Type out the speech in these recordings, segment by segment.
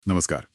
नमस्कार।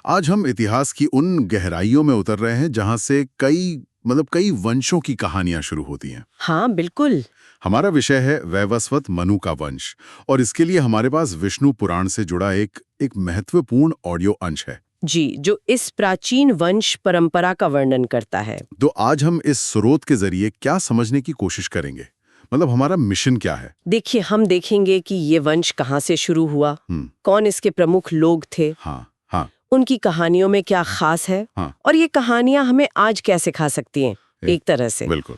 आज हम इतिहास की उन गहराइयों में उतर रहे हैं जहां से कई वंशों की कहानियां शुरू होती हैं। हाँ बिल्कुल। हमारा विषय है वैवस्वत मनु का वंश और इसके लिए हमारे पास विष्णु पुराण से जुड़ा एक महत्वपूर्ण ऑडियो अंश है। जी, जो इस प्राचीन वंश परंपरा का वर्णन करता है। तो आज हम इस स्रोत के जरिए क्या समझने की कोशिश करेंगे, मतलब हमारा मिशन क्या है। देखिए, हम देखेंगे कि ये वंश कहाँ से शुरू हुआ, कौन इसके प्रमुख लोग थे, हाँ हाँ उनकी कहानियों में क्या खास है, हाँ। और ये कहानियां हमें आज कैसे खा सकती हैं एक तरह से। बिल्कुल।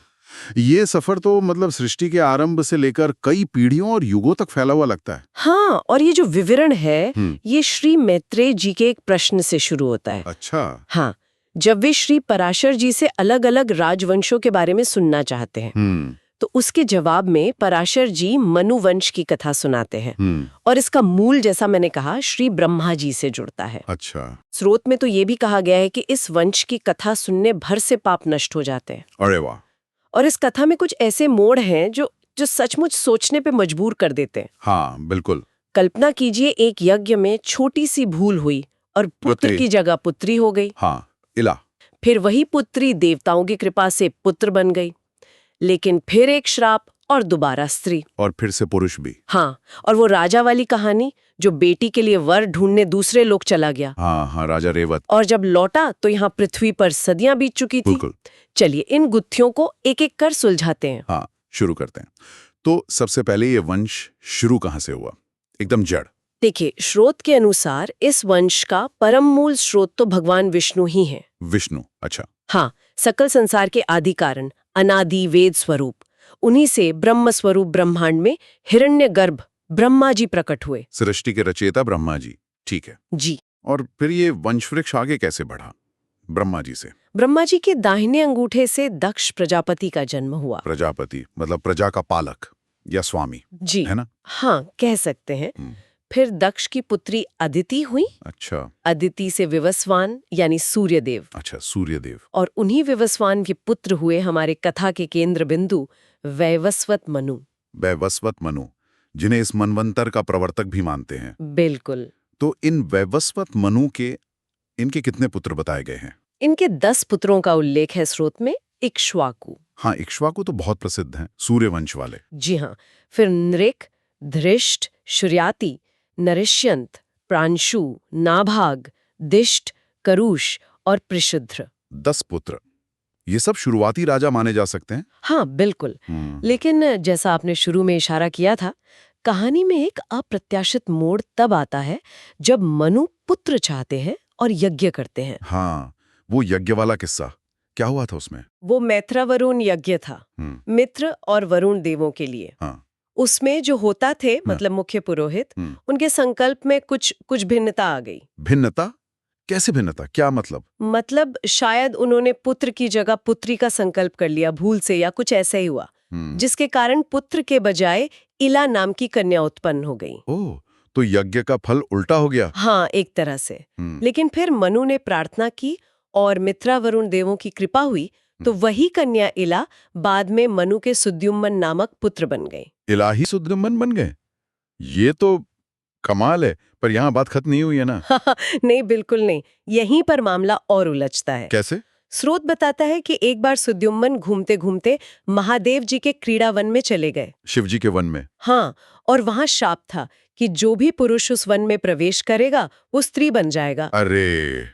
ये सफर तो मतलब सृष्टि के आरंभ से लेकर कई पीढ़ियों और युगों तक फैला हुआ लगता है। हाँ, और ये जो विवरण है ये श्री मैत्रेय जी के एक प्रश्न से शुरू होता है। अच्छा। हाँ, जब वे श्री पराशर जी से अलग अलग राजवंशों के बारे में सुनना चाहते हैं तो उसके जवाब में पराशर जी मनु वंश की कथा सुनाते हैं। और इसका मूल, जैसा मैंने कहा, श्री ब्रह्मा जी से जुड़ता है। अच्छा। स्रोत में तो ये भी कहा गया है कि इस वंश की कथा सुनने भर से पाप नष्ट हो जाते हैं। अरे वाह। और इस कथा में कुछ ऐसे मोड़ हैं जो सचमुच सोचने पे मजबूर कर देते हैं। हाँ बिल्कुल। कल्पना कीजिए, एक यज्ञ में छोटी सी भूल हुई और पुत्र की जगह पुत्री हो गई। हाँ, इला। फिर वही पुत्री देवताओं की कृपा से पुत्र बन गई, लेकिन फिर एक श्राप और दोबारा स्त्री, और फिर से पुरुष भी। हाँ, और वो राजा वाली कहानी, जो बेटी के लिए वर ढूंढने दूसरे लोग चला गया। हाँ हाँ, राजा रेवत। और जब लौटा तो यहाँ पृथ्वी पर सदियां बीत चुकी थी। बिल्कुल। चलिए इन गुत्थियों को एक एक कर सुलझाते हैं। हाँ, शुरू करते हैं। तो सबसे पहले ये वंश शुरू कहाँ से हुआ, एकदम जड़। देखिए, स्रोत के अनुसार इस वंश का परम मूल स्रोत तो भगवान विष्णु ही है। विष्णु, अच्छा। हाँ, सकल संसार के आदि कारण, अनादि वेद स्वरूप। उन्हीं से ब्रह्म स्वरूप ब्रह्मांड में हिरण्यगर्भ ब्रह्मा जी प्रकट हुए। सृष्टि के रचयिता ब्रह्मा जी, ठीक है जी। और फिर ये वंशवृक्ष आगे कैसे बढ़ा ब्रह्मा जी से? ब्रह्मा जी के दाहिने अंगूठे से दक्ष प्रजापति का जन्म हुआ। प्रजापति मतलब प्रजा का पालक या स्वामी, जी, है ना? हाँ, कह सकते हैं। फिर दक्ष की पुत्री अदिति हुई। अच्छा। अदिति से विवस्वान यानी सूर्यदेव। अच्छा, सूर्यदेव। और उन्हीं विवस्वान के पुत्र हुए हमारे कथा के केंद्र बिंदु वैवस्वत मनु। वैवस्वत मनु, जिन्हें इस मनवंतर का प्रवर्तक भी मानते हैं। बिल्कुल। तो इन वैवस्वत मनु के इनके कितने पुत्र बताए गए हैं? इनके 10 पुत्रों का उल्लेख है स्रोत में। इक्ष्वाकु। हाँ, इक्ष्वाकु तो बहुत प्रसिद्ध हैं, सूर्यवंश वाले। जी हाँ। फिर नृक, धृष्ट, शुर्याति, नरिष्यंत, प्रांशु, नाभाग, दिष्ट, करुष और पृषुध्र। 10 पुत्र, ये सब शुरुआती राजा माने जा सकते हैं। हाँ बिल्कुल। लेकिन जैसा आपने शुरू में इशारा किया था, कहानी में एक अप्रत्याशित मोड़ तब आता है जब मनु पुत्र चाहते हैं और यज्ञ करते हैं। हाँ, वो यज्ञ वाला किस्सा, क्या हुआ था उसमें? वो मैत्र वरुण यज्ञ था, मित्र और वरुण देवों के लिए। हाँ। उसमें जो होता थे, मतलब मुख्य पुरोहित, उनके संकल्प में कुछ भिन्नता आ गई। भिन्नता? कैसे भिन्नता, क्या मतलब? मतलब शायद उन्होंने पुत्र की जगह पुत्री का संकल्प कर लिया भूल से, या कुछ ऐसा ही हुआ, जिसके कारण पुत्र के बजाय इला नाम की कन्या उत्पन्न हो गई। ओह, तो यज्ञ का फल उल्टा हो गया। हाँ, एक तरह से। लेकिन फिर मनु ने प्रार्थना की और मित्रा वरुण देवों की कृपा हुई, तो वही कन्या इला बाद में मनु के सुद्युम्न नामक पुत्र बन गई। इलाही सुद्युम्न बन गए? ये तो कमाल है, पर यहाँ बात खत्म नहीं हुई है ना? नहीं, बिल्कुल नहीं। यहीं पर मामला और उलझता है। कैसे? स्रोत बताता है कि एक बार सुद्युम्न घूमते घूमते महादेव जी के क्रीड़ा वन में चले गए। शिव जी के वन में? हाँ, और वहां शाप था कि जो भी पुरुष उस वन में प्रवेश करेगा वो स्त्री बन जाएगा। अरे,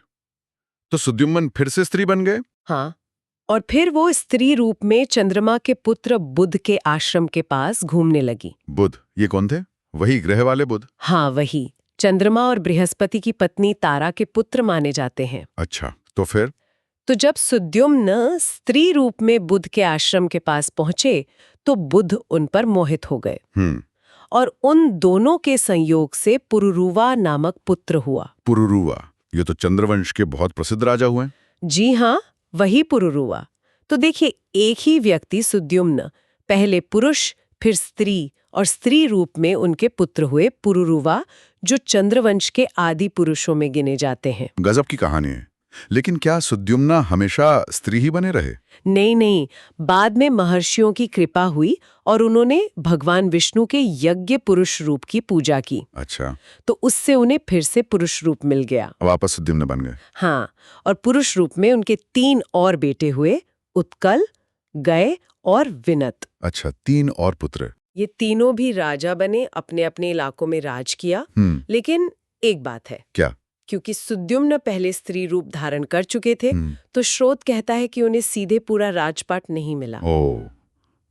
तो सुद्युम्न फिर से स्त्री बन गए? हाँ, और फिर वो स्त्री रूप में चंद्रमा के पुत्र बुध के आश्रम के पास घूमने लगी। बुध, ये कौन थे? वही ग्रह वाले बुध? हाँ, वही। चंद्रमा और बृहस्पति की पत्नी तारा के पुत्र माने जाते हैं। अच्छा, तो फिर? तो जब सुद्युम्न स्त्री रूप में बुध के आश्रम के पास पहुंचे तो बुध उन पर मोहित हो गए। और उन दोनों के संयोग से पुरुरुवा नामक पुत्र हुआ। पुरुरुवा, ये तो चंद्रवंश के बहुत प्रसिद्ध राजा हुए। जी हाँ, वही पुरुरुवा। तो देखिए, एक ही व्यक्ति सुद्युम्न, पहले पुरुष फिर स्त्री, और स्त्री रूप में उनके पुत्र हुए पुरुरुवा, जो चंद्रवंश के आदि पुरुषों में गिने जाते हैं। गजब की कहानी है। लेकिन क्या सुद्युम्ना हमेशा स्त्री ही बने रहे? नहीं नहीं, बाद में महर्षियों की कृपा हुई और उन्होंने भगवान विष्णु के यज्ञ पुरुष रूप की पूजा की। अच्छा, तो उससे उन्हें फिर से पुरुष रूप मिल गया। वापस सुद्युम्न बन गए। हाँ, और पुरुष रूप में उनके 3 और बेटे हुए, उत्कल, गय और विनत। अच्छा, 3 और पुत्र। ये तीनों भी राजा बने, अपने अपने इलाकों में राज किया। लेकिन एक बात है, क्या? क्योंकि सुद्युम्न पहले स्त्री रूप धारण कर चुके थे, तो श्रोत कहता है कि उन्हें सीधे पूरा राजपाट नहीं मिला। ओह,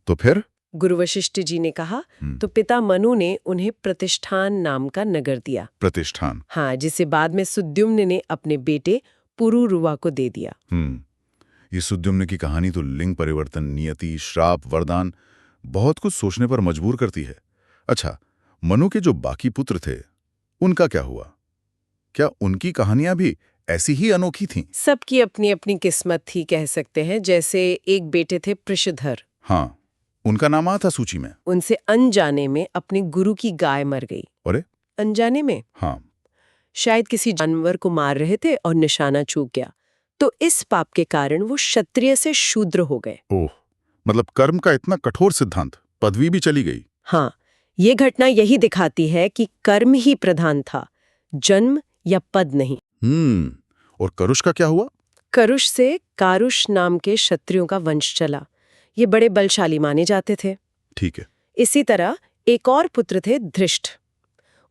तो फिर? गुरु वशिष्ठ जी ने कहा, तो पिता मनु ने उन्हें प्रतिष्ठान नाम का नगर दिया। प्रतिष्ठान? हाँ, जिसे बाद में सुद्युम्न ने अपने बेटे पुरुरुवा को दे दिया। ये सुद्युम्न की कहानी तो लिंग परिवर्तन, नियति, श्राप, वरदान बहुत कुछ सोचने पर मजबूर करती है। अच्छा, मनु के जो बाकी पुत्र थे, उनका क्या हुआ? क्या उनकी कहानियां भी ऐसी ही अनोखी थीं? सबकी अपनी अपनी किस्मत थी, कह सकते हैं। जैसे एक बेटे थे पृषधर। हाँ, उनका नाम आया था सूची में। उनसे अनजाने में अपने गुरु की गाय मर गई। अरे? अनजाने में? हाँ। शायद किसी जानवर को मार रहे थे और निशाना चूक गया, तो इस पाप के कारण वो क्षत्रिय से शूद्र हो गए। ओह, मतलब कर्म का इतना कठोर सिद्धांत, पदवी भी चली गई। हाँ, ये घटना यही दिखाती है कि कर्म ही प्रधान था, जन्म या पद नहीं। और करुष का क्या हुआ? करुष से कारुष नाम के क्षत्रियों का वंश चला। ये बड़े बलशाली माने जाते थे। ठीक है। इसी तरह एक और पुत्र थे धृष्ट।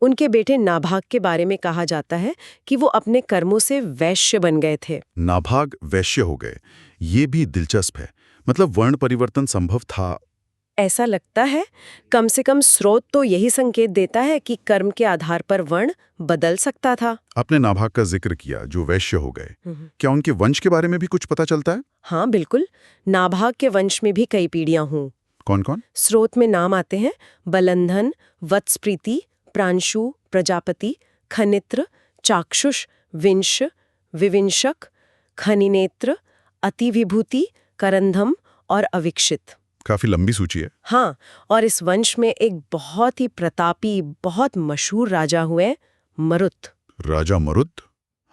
उनके बेटे नाभाग के बारे में कहा जाता है कि वो अपने कर्मों से वैश्य बन गए थे। नाभाग वैश्य हो गए, ये भी दिलचस्प है। मतलब वर्ण परिवर्तन संभव था? ऐसा लगता है। कम से कम स्रोत तो यही संकेत देता है कि कर्म के आधार पर वर्ण बदल सकता था। आपने नाभाग का जिक्र किया जो वैश्य हो गए, क्या उनके वंश के बारे में भी कुछ पता चलता है? हाँ बिल्कुल, नाभाग के वंश में भी कई पीढ़ियां हुं। कौन कौन? स्रोत में नाम आते हैं बलंधन, वत्सप्रीति, प्रांशु, प्रजापति, खनित्र, चाक्षुष, विंश, विविंशक, खनिनेत्र, अतिविभूति, करंधम और अविक्षित। काफी लंबी सूची है। हाँ, और इस वंश में एक बहुत ही प्रतापी, बहुत मशहूर राजा हुए, मरुत। राजा मरुत?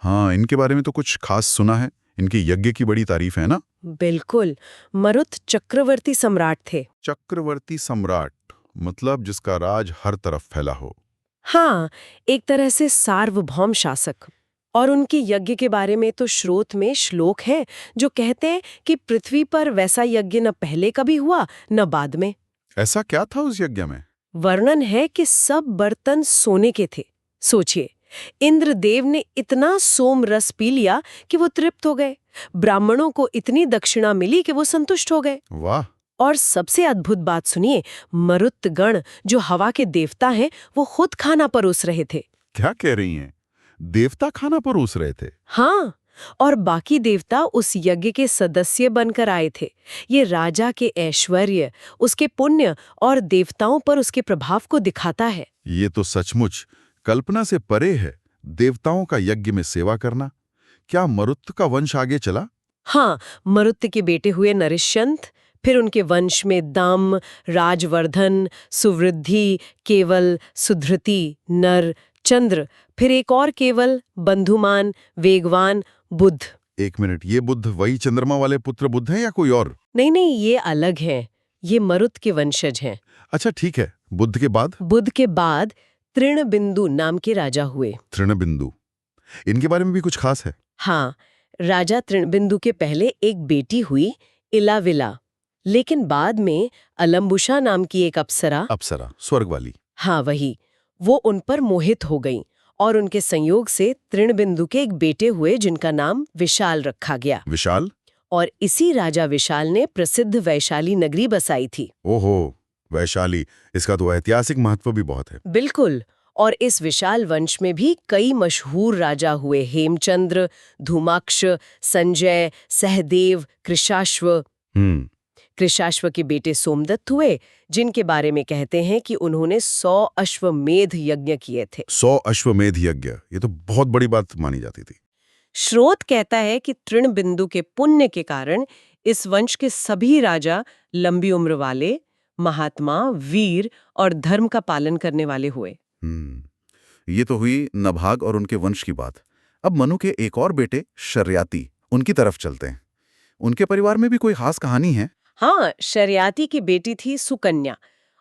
हाँ, इनके बारे में तो कुछ खास सुना है। इनके यज्ञ की बड़ी तारीफ है ना? बिल्कुल, मरुत चक्रवर्ती सम्राट थे। चक्रवर्ती सम्राट मतलब जिसका राज हर तरफ फैला हो। हाँ, एक तरह से सार्वभौम शासक। और उनके यज्ञ के बारे में तो श्रोत में श्लोक है जो कहते हैं कि पृथ्वी पर वैसा यज्ञ न पहले कभी हुआ न बाद में। ऐसा क्या था उस यज्ञ में? वर्णन है कि सब बर्तन सोने के थे। सोचिए, इंद्रदेव ने इतना सोम रस पी लिया कि वो तृप्त हो गए। ब्राह्मणों को इतनी दक्षिणा मिली कि वो संतुष्ट हो गए। वाह! और सबसे अद्भुत बात सुनिए, मरुतगण जो हवा के देवता हैं, वो खुद खाना परोस रहे थे। क्या कह रही हैं? देवता खाना परोस रहे थे? हाँ, और बाकी देवता उस यज्ञ के सदस्य बनकर आए थे। ये राजा के ऐश्वर्य, उसके पुण्य और देवताओं पर उसके प्रभाव को दिखाता है। ये तो सचमुच कल्पना से परे है। देवताओं का यज्ञ में सेवा करना। क्या मरुत का वंश आगे चला? हाँ, मरुत के बेटे हुए नरिश्यंत, फिर उनके वंश में दम, राजवर्धन, सुवृद्धि, केवल, सुधृति, नर, चंद्र, फिर एक और केवल, बंधुमान, वेगवान, बुद्ध। एक मिनट, ये बुद्ध वही चंद्रमा वाले पुत्र बुद्ध हैं या कोई और? नहीं नहीं, ये अलग हैं। ये मरुत के वंशज हैं। अच्छा ठीक है, बुद्ध के बाद? बुद्ध के बाद तृणबिंदु नाम के राजा हुए। तृणबिंदु, इनके बारे में भी कुछ खास है? हाँ, राजा तृणबिंदु के पहले एक बेटी हुई, इलाविला, लेकिन बाद में अलम्बुशा नाम की एक अप्सरा, स्वर्ग वाली। हाँ वही, वो उन पर मोहित हो गईं और उनके संयोग से तृणबिंदु के एक बेटे हुए जिनका नाम विशाल रखा गया। विशाल? और इसी राजा विशाल ने प्रसिद्ध वैशाली नगरी बसाई थी। ओहो, वैशाली, इसका तो ऐतिहासिक महत्व भी बहुत है। बिल्कुल, और इस विशाल वंश में भी कई मशहूर राजा हुए, हेमचंद्र, धूमाक्ष, संजय, सहदेव, कृशाश्व। कृशाश्व के बेटे सोमदत्त हुए, जिनके बारे में कहते हैं कि उन्होंने 100 अश्वमेध यज्ञ किए थे। 100 अश्वमेध यज्ञ, ये तो बहुत बड़ी बात मानी जाती थी। श्रोत कहता है कि तृणबिंदु के पुण्य के कारण इस वंश के सभी राजा लंबी उम्र वाले, महात्मा, वीर और धर्म का पालन करने वाले हुए। ये तो हुई नभाग और उनके वंश की बात। अब मनु के एक और बेटे शर्याती, उनकी तरफ चलते हैं। उनके परिवार में भी कोई खास कहानी है? हाँ, शर्याती की बेटी थी सुकन्या।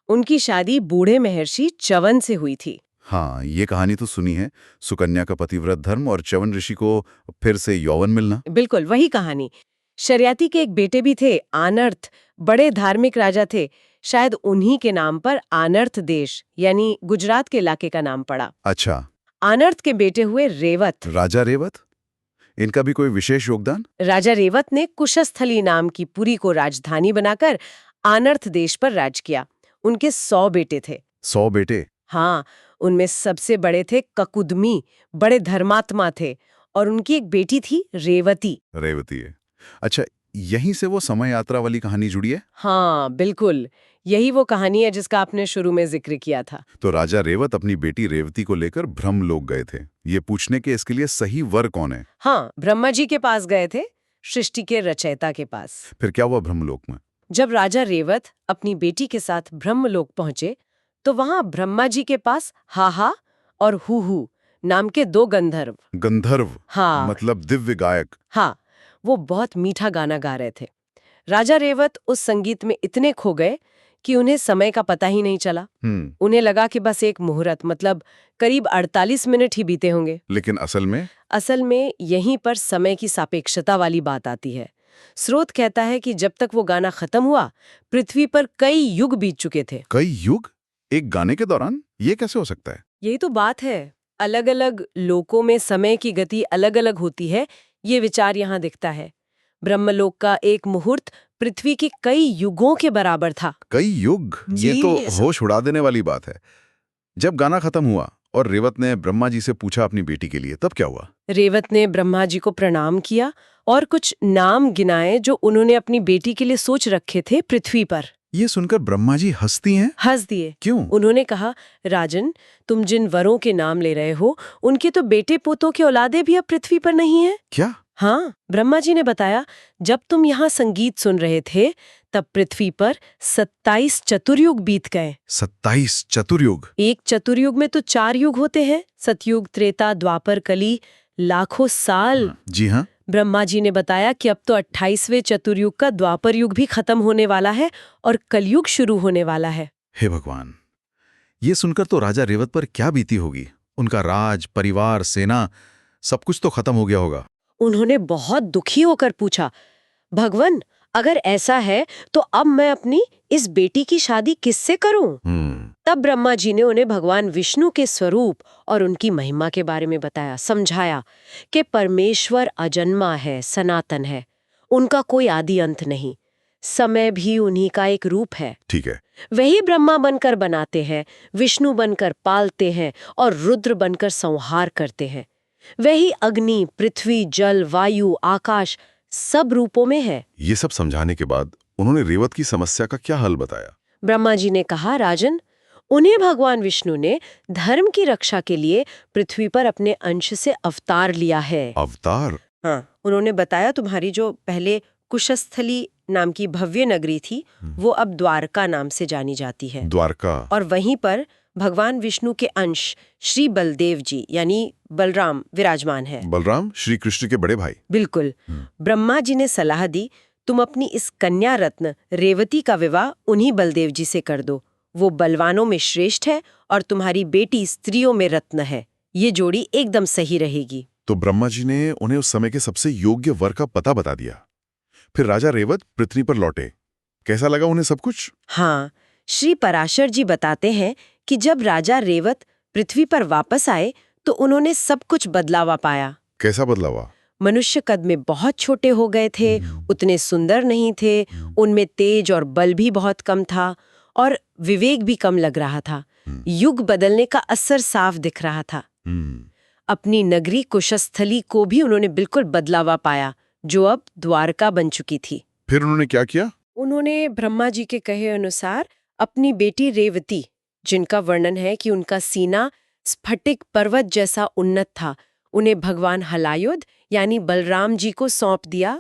उनकी शादी बूढ़े महर्षि च्यवन से हुई थी। हाँ, ये कहानी तो सुनी है। सुकन्या का पतिव्रत धर्म और च्यवन ऋषि को फिर से यौवन मिलना। बिल्कुल वही कहानी। शर्याती के एक बेटे भी थे, आनर्थ, बड़े धार्मिक राजा थे। शायद उन्हीं के नाम पर आनर्थ देश यानी गुजरात के इलाके का नाम पड़ा। अच्छा, आनर्थ के बेटे हुए रेवत। राजा रेवत, इनका भी कोई विशेष योगदान? राजा रेवत ने कुशस्थली नाम की पुरी को राजधानी बनाकर आनर्थ देश पर राज किया। उनके 100 बेटे थे। 100 बेटे? हाँ, उनमें सबसे बड़े थे ककुदमी, बड़े धर्मात्मा थे, और उनकी एक बेटी थी रेवती। रेवती है। अच्छा, यहीं से वो समय यात्रा वाली कहानी जुड़ी है? हाँ, बिल्कुल। यही वो कहानी है जिसका आपने शुरू में जिक्र किया था। तो राजा रेवत अपनी बेटी रेवती को लेकर ब्रह्मलोक गए थे, ये पूछने के इसके लिए सही वर कौन है? हाँ, ब्रह्मा जी के पास गए थे, सृष्टि के रचयिता के पास। फिर क्या हुआ ब्रह्मलोक में? जब राजा रेवत अपनी बेटी के साथ ब्रह्मलोक पहुंचे, तो वहां ब्रह्मा जी के पास हाहा और हूहू नाम के 2 गंधर्व। गंधर्व? हाँ। मतलब दिव्य गायक? हाँ, वो बहुत मीठा गाना गा रहे थे। राजा रेवत उस संगीत में इतने खो गए कि उन्हें समय का पता ही नहीं चला। उन्हें लगा कि बस एक मुहूर्त, मतलब करीब 48 मिनट ही बीते होंगे। लेकिन असल में यहीं पर समय की सापेक्षता वाली बात आती है। स्रोत कहता है कि जब तक वो गाना खत्म हुआ, पृथ्वी पर कई युग बीत चुके थे। कई युग? एक गाने के दौरान? ये कैसे हो सकता है? यही तो बात है। अलग अलग लोकों में समय की गति अलग अलग होती है, ये विचार यहाँ दिखता है। ब्रह्मलोक का एक मुहूर्त पृथ्वी के कई युगों के बराबर था। कई युग? ये तो होश उड़ा देने वाली बात है। जब गाना खत्म हुआ और रेवत ने ब्रह्मा जी से पूछा अपनी बेटी के लिए, तब क्या हुआ? रेवत ने ब्रह्मा जी को प्रणाम किया और कुछ नाम गिनाए जो उन्होंने अपनी बेटी के लिए सोच रखे थे पृथ्वी पर। ये सुनकर ब्रह्मा जी हंसती हैं? हंस दिए। क्यों? उन्होंने कहा, राजन, तुम जिन वरों के नाम ले रहे हो, उनके तो बेटे पोतों की औलादे भी अब पृथ्वी पर नहीं है। क्या? हाँ, ब्रह्मा जी ने बताया, जब तुम यहाँ संगीत सुन रहे थे, तब पृथ्वी पर 27 चतुर्युग बीत गए। 27 चतुर्युग? एक चतुर्युग में तो 4 युग होते हैं, सतयुग, त्रेता, द्वापर, कली, लाखों साल। जी हाँ। ब्रह्मा जी ने बताया कि अब तो 28वें चतुर्युग का द्वापर युग भी खत्म होने वाला है और कलयुग शुरू होने वाला है। हे भगवान, ये सुनकर तो राजा रेवत पर क्या बीती होगी? उनका राज, परिवार, सेना, सब कुछ तो खत्म हो गया होगा। उन्होंने बहुत दुखी होकर पूछा, भगवान, अगर ऐसा है तो अब मैं अपनी इस बेटी की शादी किससे करूं? तब ब्रह्मा जी ने उन्हें भगवान विष्णु के स्वरूप और उनकी महिमा के बारे में बताया, समझाया कि परमेश्वर अजन्मा है, सनातन है, उनका कोई आदि अंत नहीं, समय भी उन्हीं का एक रूप है। ठीक है। वही ब्रह्मा बनकर बनाते हैं, विष्णु बनकर पालते हैं और रुद्र बनकर संहार करते हैं। वही अग्नि, पृथ्वी, जल, वायु, आकाश सब रूपों में है। ये सब समझाने के बाद उन्होंने रेवत की समस्या का क्या हल बताया? ब्रह्मा जी ने कहा, राजन, उन्हें भगवान विष्णु ने धर्म की रक्षा के लिए पृथ्वी पर अपने अंश से अवतार लिया है। अवतार? हाँ, उन्होंने बताया, तुम्हारी जो पहले कुशस्थली नाम की भव्य नगरी थी, वो अब द्वारका नाम से जानी जाती है। द्वारका? और वहीं पर भगवान विष्णु के अंश श्री बलदेव जी यानी बलराम विराजमान है। बलराम श्री कृष्ण के बड़े भाई? बिल्कुल। ब्रह्मा जी ने सलाह दी, तुम अपनी इस कन्या रत्न रेवती का विवाह उन्हीं बलदेव जी से कर दो। वो बलवानों में श्रेष्ठ है और तुम्हारी बेटी स्त्रियों में रत्न है। ये जोड़ी एकदम सही रहेगी। तो ब्रह्मा जी ने उन्हें उस समय के सबसे योग्य वर का पता बता दिया। फिर राजा रेवत पृथ्वी पर लौटे। कैसा लगा उन्हें सब कुछ? हाँ, श्री पराशर जी बताते हैं कि जब राजा रेवत पृथ्वी पर वापस आए तो उन्होंने सब कुछ बदलावा पाया। कैसा बदलावा? मनुष्य कद में बहुत छोटे हो गए थे, उतने सुंदर नहीं थे, उनमें तेज और बल भी बहुत कम था और विवेक भी कम लग रहा था। युग बदलने का असर साफ दिख रहा था। अपनी नगरी कुशस्थली को भी उन्होंने बिल्कुल बदलावा पाया, जो अब द्वारका बन चुकी थी। फिर उन्होंने क्या किया? उन्होंने ब्रह्मा जी के कहे अनुसार अपनी बेटी रेवती, जिनका वर्णन है कि उनका सीना स्फटिक पर्वत जैसा उन्नत था, उन्हें भगवान हलायुध यानी बलराम जी को सौंप दिया।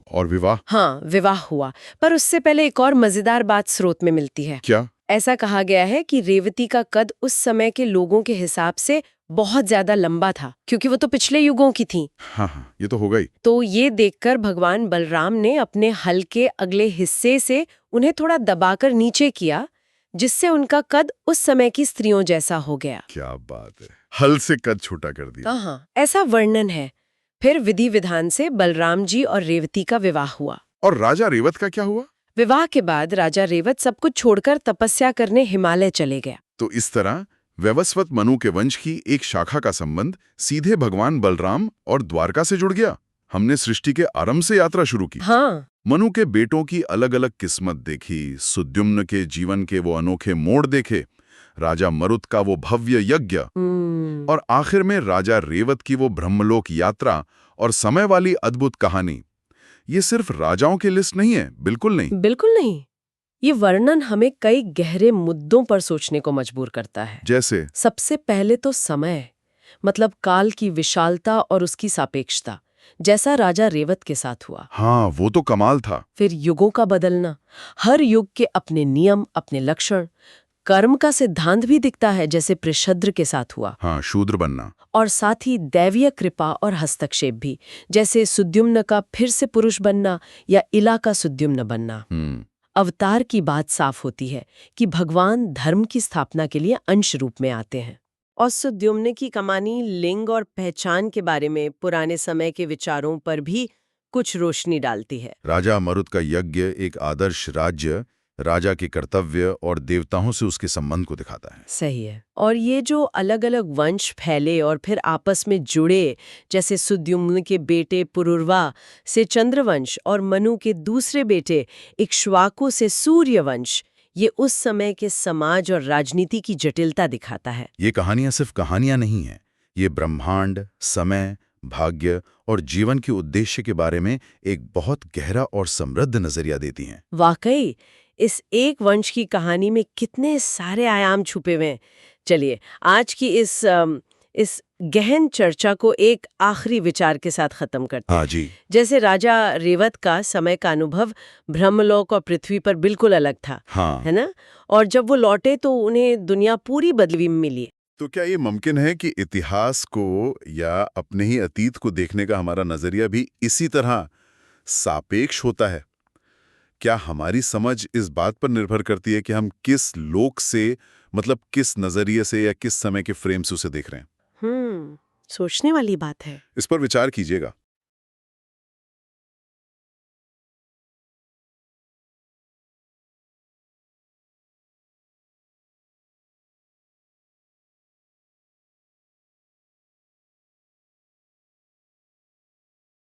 और विवाह? हाँ, विवाह हुआ। पर उससे पहले एक और मजेदार बात स्रोत में मिलती है। क्या? ऐसा कहा गया है कि रेवती का कद उस समय के लोगों के हिसाब से बहुत ज्यादा लंबा था, क्योंकि वो तो पिछले युगों की थी। हाँ हाँ, ये तो होगा ही। तो ये देखकर भगवान बलराम ने अपने हल के अगले हिस्से से उन्हें थोड़ा दबाकर नीचे किया, जिससे उनका कद उस समय की स्त्रियों जैसा हो गया। क्या बात है, हल से कद छोटा कर दिया। हाँ, ऐसा वर्णन है। फिर विधि विधान से बलराम जी और रेवती का विवाह हुआ। और राजा रेवत का क्या हुआ? विवाह के बाद राजा रेवत सब कुछ छोड़कर तपस्या करने हिमालय चले गया। तो इस तरह वैवस्वत मनु के वंश की एक शाखा का संबंध सीधे भगवान बलराम और द्वारका से जुड़ गया। हमने सृष्टि के आरंभ से यात्रा शुरू की। हाँ, मनु के बेटों की अलग अलग किस्मत देखी, सुद्युम्न के जीवन के वो अनोखे मोड़ देखे, राजा मरुत का वो भव्य यज्ञ, और आखिर में राजा रेवत की वो ब्रह्मलोक यात्रा और समय वाली अद्भुत कहानी। ये सिर्फ राजाओं की लिस्ट नहीं है, बिल्कुल नहीं। बिल्कुल नहीं। ये वर्णन हमें कई गहरे मुद्दों पर सोचने को मजबूर करता है। जैसे सबसे पहले तो समय, मतलब काल की विशालता और उसकी सापेक्षता, जैसा राजा रेवत के साथ हुआ। हाँ, वो तो कमाल था। फिर युगों का बदलना, हर युग के अपने नियम, अपने लक्षण, कर्म का सिद्धांत भी दिखता है, जैसे पृषद्र के साथ हुआ। हाँ, शूद्र बनना। और साथ ही दैवीय कृपा और हस्तक्षेप भी, जैसे सुद्युम्न का फिर से पुरुष बनना या इला का सुद्युम्न बनना। अवतार की बात साफ होती है कि भगवान धर्म की स्थापना के लिए अंश रूप में आते हैं। और सुद्युम्न की कहानी लिंग और पहचान के बारे में पुराने समय के विचारों पर भी कुछ रोशनी डालती है। राजा मरुत का यज्ञ एक आदर्श राज्य, राजा के कर्तव्य और देवताओं से उसके संबंध को दिखाता है। सही है। और ये जो अलग अलग वंश फैले और फिर आपस में जुड़े, जैसे सुद्युम्न के बेटे पुरुरवा से चंद्रवंश और मनु के दूसरे बेटे इक्ष्वाकु से सूर्यवंश, ये उस समय के समाज और राजनीति की जटिलता दिखाता है। ये कहानियां सिर्फ कहानियां नहीं हैं, ये ब्रह्मांड, समय, भाग्य और जीवन के उद्देश्य के बारे में एक बहुत गहरा और समृद्ध नजरिया देती हैं। वाकई इस एक वंश की कहानी में कितने सारे आयाम छुपे हुए हैं। चलिए, आज की इस गहन चर्चा को एक आखिरी विचार के साथ खत्म करते हैं। हाँ जी। जैसे राजा रेवत का समय का अनुभव ब्रह्मलोक और पृथ्वी पर बिल्कुल अलग था, हाँ। है ना? और जब वो लौटे तो उन्हें दुनिया पूरी बदली मिली। तो क्या ये मुमकिन है कि इतिहास को या अपने ही अतीत को देखने का हमारा नजरिया भी इसी तरह सापेक्ष होता है? क्या हमारी समझ इस बात पर निर्भर करती है कि हम किस लोक से, मतलब किस नजरिए से या किस समय के फ्रेम से उसे देख रहे हैं? सोचने वाली बात है। इस पर विचार कीजिएगा।